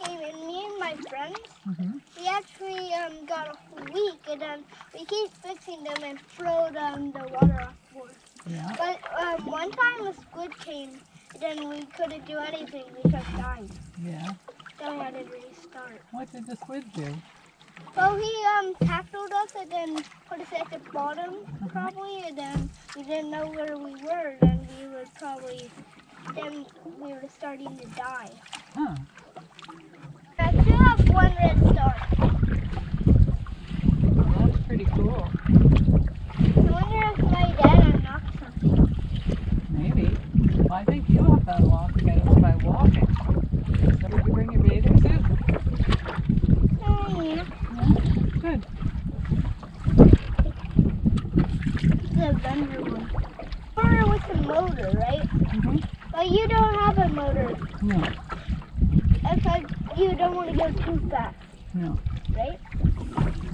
Okay, and me and my friends, Mm-hmm. we actually got a leak, and then we keep fixing them and throw the water off board. Yeah. But one time a squid came, and then we couldn't do anything. We kept dying. Yeah. Then we had to restart. What did the squid do? Well, he tackled us and then put us at the bottom, probably, and then we didn't know where we were. Then we were starting to die. Huh. I still have one red star. That's pretty cool. I wonder if my dad unlocked something. Maybe. Well, I think you have to unlock it by walking. So did you bring your bathing suit? Yeah. Good. The Avenger one. Or with the motor, right? Mm-hmm. But you don't have a motor. No. Because you don't want to go too fast, No. right?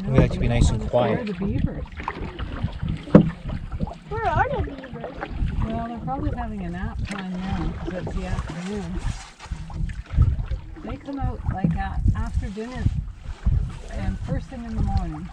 No, We like to be nice and Where quiet. are the beavers? Where are the beavers? Well, they're probably having a nap time now because it's the afternoon. They come out like after dinner and first thing in the morning.